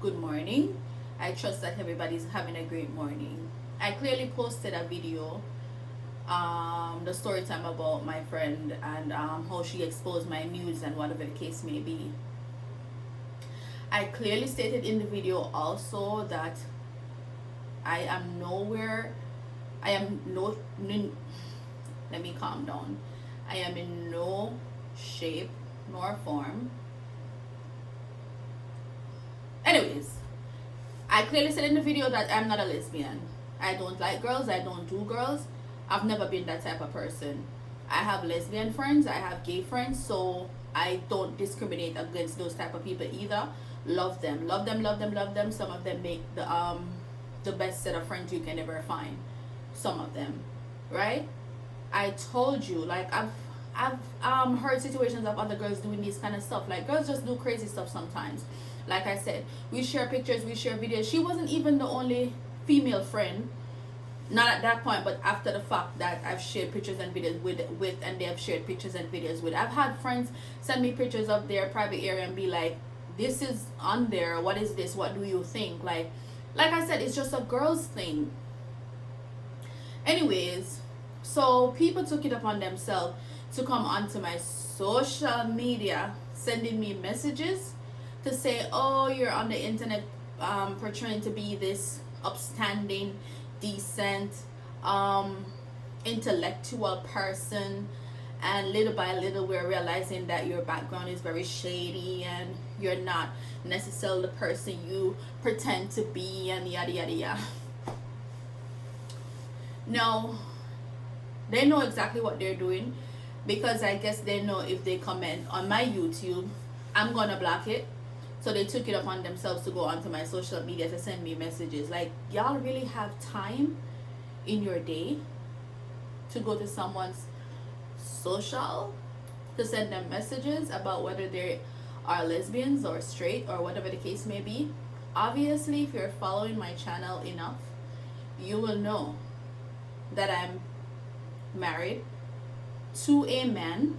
good morning. I trust that everybody's having a great morning. I clearly posted a video, the story time about my friend and how she exposed my nudes and whatever the case may be. I clearly stated in the video also that I am nowhere, I am no, let me calm down. I am in no shape nor form. Anyways, I clearly said in the video that I'm not a lesbian. I don't like girls, I don't do girls. I've never been that type of person. I have lesbian friends, I have gay friends, so I don't discriminate against those type of people either. Love them, love them, love them, love them. Some of them make the best set of friends you can ever find. Some of them, right? I told you, like I've heard situations of other girls doing this kind of stuff. Like girls just do crazy stuff sometimes. Like I said, we share pictures, we share videos. She wasn't even the only female friend, not at that point, but after the fact that I've shared pictures and videos with and they have shared pictures and videos with. I've had friends send me pictures of their private area and be like, this is on there, what is this, what do you think? Like I said, it's just a girl's thing. Anyways, so people took it upon themselves to come onto my social media sending me messages to say, oh, you're on the internet portraying to be this upstanding, decent, intellectual person, and little by little we're realizing that your background is very shady and you're not necessarily the person you pretend to be, and yada yada yada. No, they know exactly what they're doing, because I guess they know if they comment on my YouTube, I'm gonna block it. So they took it upon themselves to go onto my social media to send me messages. Like, y'all really have time in your day to go to someone's social to send them messages about whether they are lesbians or straight or whatever the case may be? Obviously, if you're following my channel enough, you will know that I'm married to a man.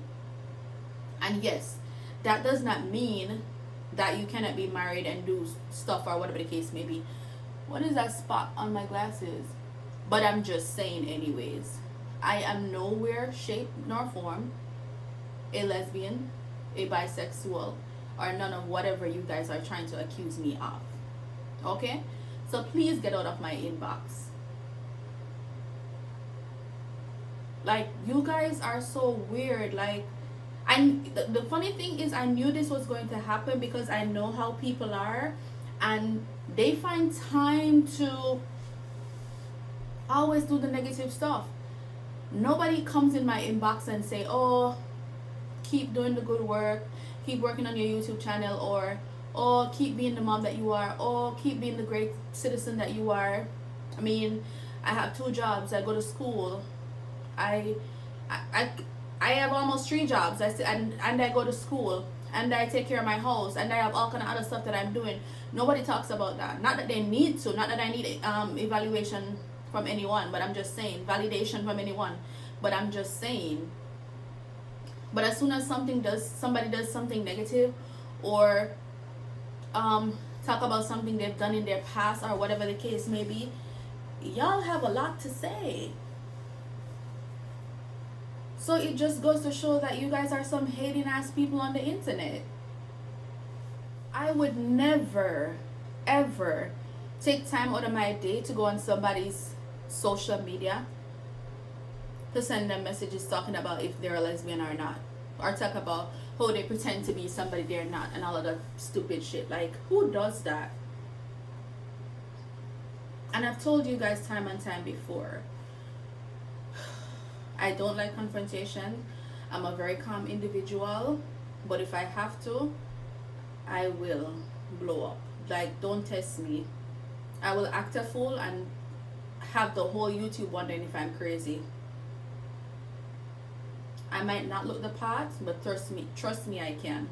And yes, that does not mean that you cannot be married and do stuff or whatever the case may be. What is that spot on my glasses? But I'm just saying anyways, I am nowhere, shape nor form a lesbian, a bisexual, or none of whatever you guys are trying to accuse me of. Okay? So please get out of my inbox. Like, you guys are so weird. Like, the funny thing is, I knew this was going to happen because I know how people are, and they find time to always do the negative stuff. Nobody comes in my inbox and say, oh, keep doing the good work, keep working on your YouTube channel, or oh, keep being the mom that you are, or keep being the great citizen that you are. I mean, I have 2 jobs, I go to school, I have almost 3 jobs. And I go to school, and I take care of my house, and I have all kind of other stuff that I'm doing. Nobody talks about that. Not that they need to. Not that I need evaluation from anyone. But I'm just saying, validation from anyone. But I'm just saying. But as soon as somebody does something negative, or talk about something they've done in their past or whatever the case may be, y'all have a lot to say. So it just goes to show that you guys are some hating ass people on the internet. I would never, ever take time out of my day to go on somebody's social media to send them messages talking about if they're a lesbian or not. Or talk about how they pretend to be somebody they're not and all of that stupid shit. Like, who does that? And I've told you guys time and time before, I don't like confrontation. I'm a very calm individual, but if I have to, I will blow up. Like, don't test me. I will act a fool and have the whole YouTube wondering if I'm crazy. I might not look the part, but trust me, I can.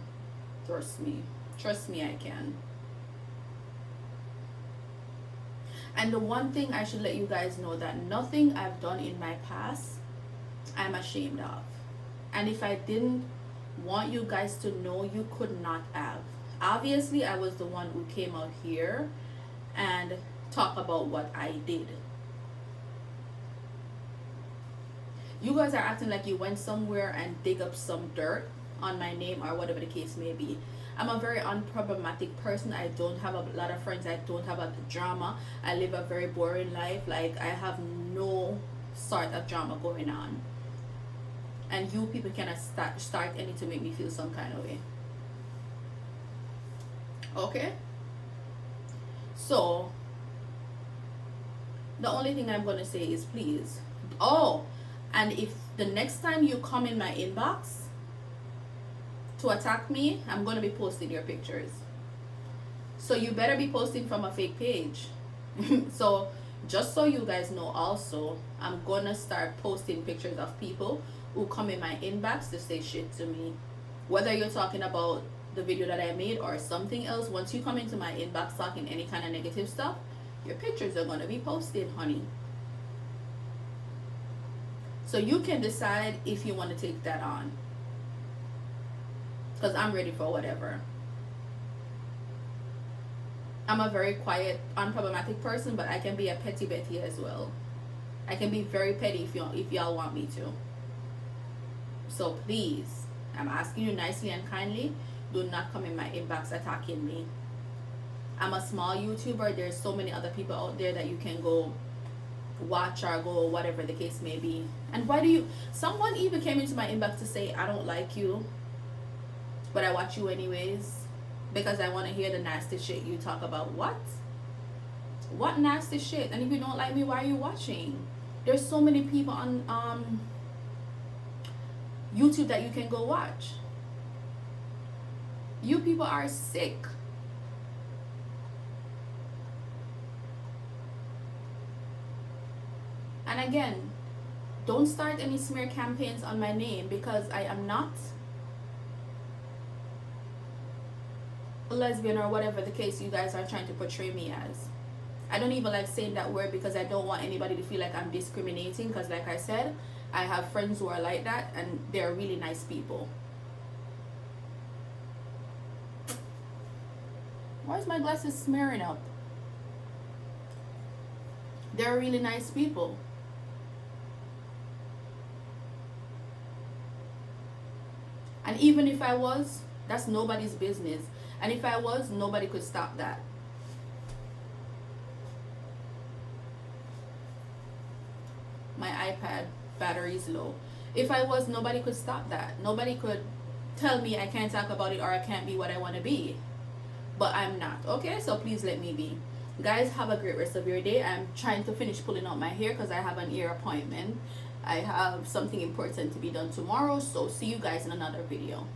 Trust me, I can. And the one thing I should let you guys know, that nothing I've done in my past I'm ashamed of. And if I didn't want you guys to know, you could not have. obviously I was the one who came out here and talk about what I did. You guys are acting like you went somewhere and dig up some dirt on my name or whatever the case may be. I'm a very unproblematic person. I don't have a lot of friends. I don't have a drama. I live a very boring life. Like, I have no sort of drama going on. And you people cannot start any to make me feel some kind of way. Okay? So, the only thing I'm going to say is please. Oh, and if the next time you come in my inbox to attack me, I'm going to be posting your pictures. So you better be posting from a fake page. So just so you guys know also, I'm going to start posting pictures of people who come in my inbox to say shit to me. Whether you're talking about the video that I made or something else, once you come into my inbox talking any kind of negative stuff, your pictures are going to be posted, honey. So you can decide if you want to take that on. Because I'm ready for whatever. I'm a very quiet, unproblematic person, but I can be a petty Betty as well. I can be very petty if y'all want me to. So please, I'm asking you nicely and kindly, do not come in my inbox attacking me. I'm a small YouTuber. There's so many other people out there that you can go watch or go whatever the case may be. And why do you, someone even came into my inbox to say, I don't like you, but I watch you anyways because I want to hear the nasty shit you talk about. What nasty shit? And if you don't like me, why are you watching? There's so many people on YouTube that you can go watch. You people are sick. And again, don't start any smear campaigns on my name because I am not a lesbian or whatever the case you guys are trying to portray me as. I don't even like saying that word because I don't want anybody to feel like I'm discriminating, because like I said, I have friends who are like that and they're really nice people. Why is my glasses smearing up? They're really nice people. And even if I was, that's nobody's business. And if I was, nobody could stop that. My iPad battery is low. If I was, nobody could stop that. Nobody could tell me I can't talk about it or I can't be what I want to be. But I'm not. Okay, so please let me be. Guys, have a great rest of your day. I'm trying to finish pulling out my hair because I have an ear appointment. I have something important to be done tomorrow. So see you guys in another video.